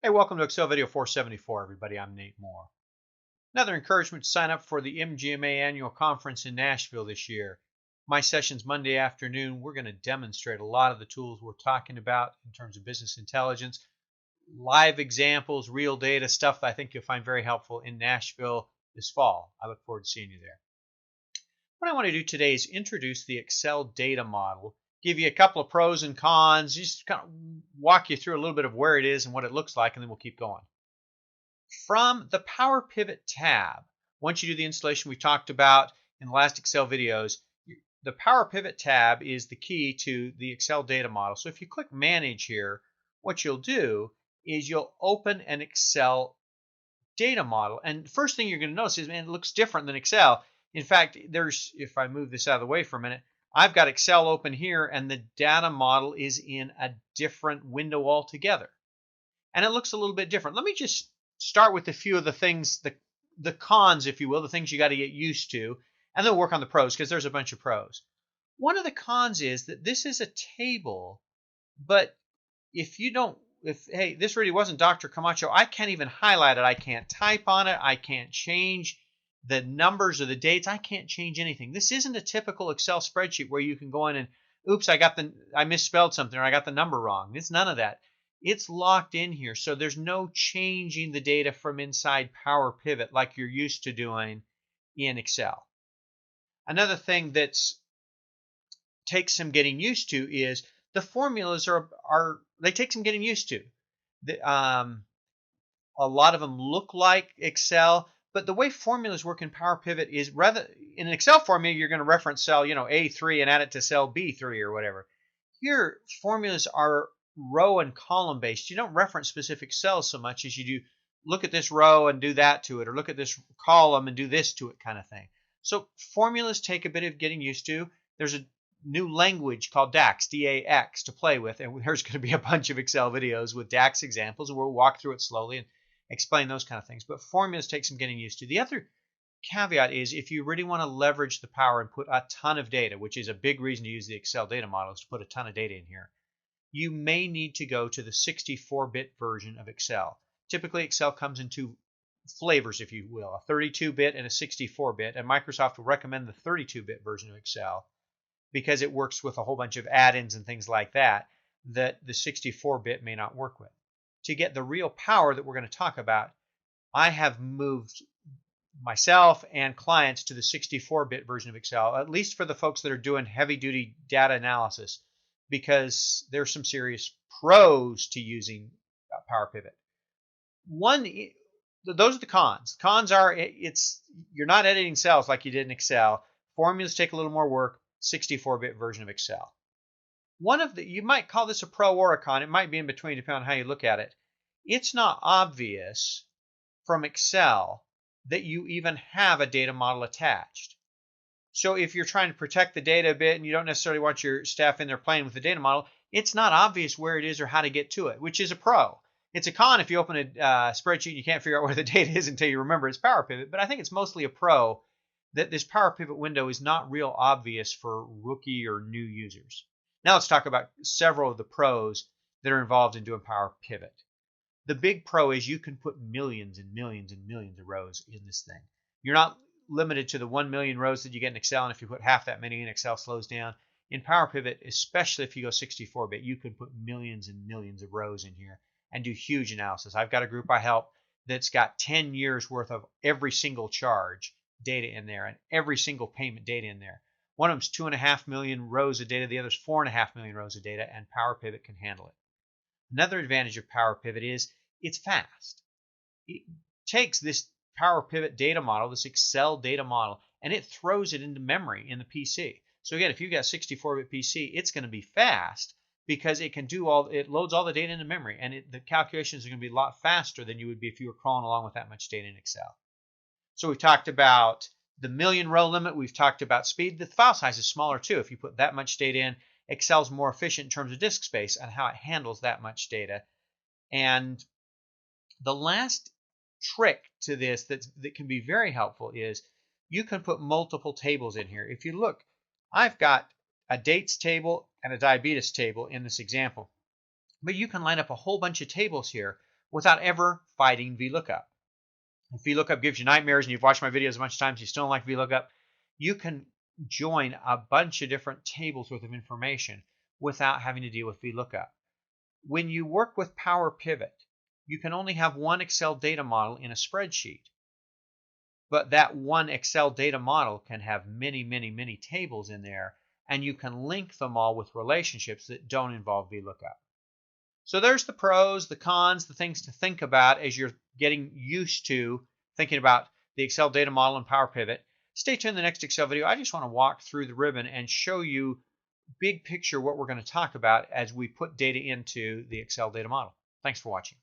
Hey, welcome to Excel Video 474, everybody. I'm Nate Moore. Another encouragement to sign up for the MGMA Annual Conference in Nashville this year. My session's Monday afternoon. We're going to demonstrate a lot of the tools we're talking about in terms of business intelligence, live examples, real data, stuff that I think you'll find very helpful in Nashville this fall. I look forward to seeing you there. What I want to do today is introduce the Excel data model, give you a couple of pros and cons, just kind of walk you through a little bit of where it is and what it looks like, and then we'll keep going. From the PowerPivot tab, once you do the installation we talked about in the last Excel videos, the PowerPivot tab is the key to the Excel data model. So if you click Manage here, what you'll do is you'll open an Excel data model. And the first thing you're going to notice is, man, it looks different than Excel. In fact, if I move this out of the way for a minute, I've got Excel open here and the data model is in a different window altogether. And it looks a little bit different. Let me just start with a few of the things, the cons, if you will, the things you got to get used to, and then work on the pros because there's a bunch of pros. One of the cons is that this is a table, but hey, this really wasn't Dr. Camacho, I can't even highlight it. I can't type on it. I can't change the numbers or the dates. I can't change anything. This isn't a typical Excel spreadsheet where you can go in and, oops, I misspelled something or I got the number wrong. It's none of that. It's locked in here, so there's no changing the data from inside PowerPivot like you're used to doing in Excel. Another thing that takes some getting used to is the formulas they take some getting used to. A lot of them look like Excel, but the way formulas work in PowerPivot is rather in an Excel formula, you're going to reference cell, A3 and add it to cell B3 or whatever. Here, formulas are row and column based. You don't reference specific cells so much as you do look at this row and do that to it, or look at this column and do this to it kind of thing. So formulas take a bit of getting used to. There's a new language called DAX, D-A-X, to play with, and there's going to be a bunch of Excel videos with DAX examples, and we'll walk through it slowly and explain those kind of things. But formulas take some getting used to. The other caveat is if you really want to leverage the power and put a ton of data, which is a big reason to use the Excel data model, is to put a ton of data in here, you may need to go to the 64-bit version of Excel. Typically, Excel comes in two flavors, if you will, a 32-bit and a 64-bit, and Microsoft will recommend the 32-bit version of Excel because it works with a whole bunch of add-ins and things like that the 64-bit may not work with. To get the real power that we're going to talk about, I have moved myself and clients to the 64-bit version of Excel, at least for the folks that are doing heavy-duty data analysis, because there's some serious pros to using PowerPivot. Those are the cons. Cons are you're not editing cells like you did in Excel. Formulas take a little more work. 64-bit version of Excel. You might call this a pro or a con. It might be in between depending on how you look at it. It's not obvious from Excel that you even have a data model attached. So if you're trying to protect the data a bit and you don't necessarily want your staff in there playing with the data model, it's not obvious where it is or how to get to it, which is a pro. It's a con if you open a spreadsheet and you can't figure out where the data is until you remember it's PowerPivot, but I think it's mostly a pro that this PowerPivot window is not real obvious for rookie or new users. Now let's talk about several of the pros that are involved in doing PowerPivot. The big pro is you can put millions and millions and millions of rows in this thing. You're not limited to the 1 million rows that you get in Excel, and if you put half that many in, Excel slows down. In PowerPivot, especially if you go 64-bit, you can put millions and millions of rows in here and do huge analysis. I've got a group I help that's got 10 years worth of every single charge data in there and every single payment data in there. One of them's 2.5 million rows of data, the other's 4.5 million rows of data, and PowerPivot can handle it. Another advantage of PowerPivot is it's fast. It takes this PowerPivot data model, this Excel data model, and it throws it into memory in the PC. So again, if you've got a 64-bit PC, it's going to be fast because it loads all the data into memory, and the calculations are going to be a lot faster than you would be if you were crawling along with that much data in Excel. So we've talked about the million row limit. We've talked about speed. The file size is smaller too. If you put that much data in, Excel's more efficient in terms of disk space and how it handles that much data. And the last trick to this that can be very helpful is you can put multiple tables in here. If you look, I've got a dates table and a diabetes table in this example. But you can line up a whole bunch of tables here without ever fighting VLOOKUP. If VLOOKUP gives you nightmares and you've watched my videos a bunch of times, you still don't like VLOOKUP, you can join a bunch of different tables worth of information without having to deal with VLOOKUP. When you work with PowerPivot, you can only have one Excel data model in a spreadsheet. But that one Excel data model can have many, many, many tables in there, and you can link them all with relationships that don't involve VLOOKUP. So there's the pros, the cons, the things to think about as you're getting used to thinking about the Excel data model and PowerPivot. Stay tuned in the next Excel video. I just want to walk through the ribbon and show you big picture what we're going to talk about as we put data into the Excel data model. Thanks for watching.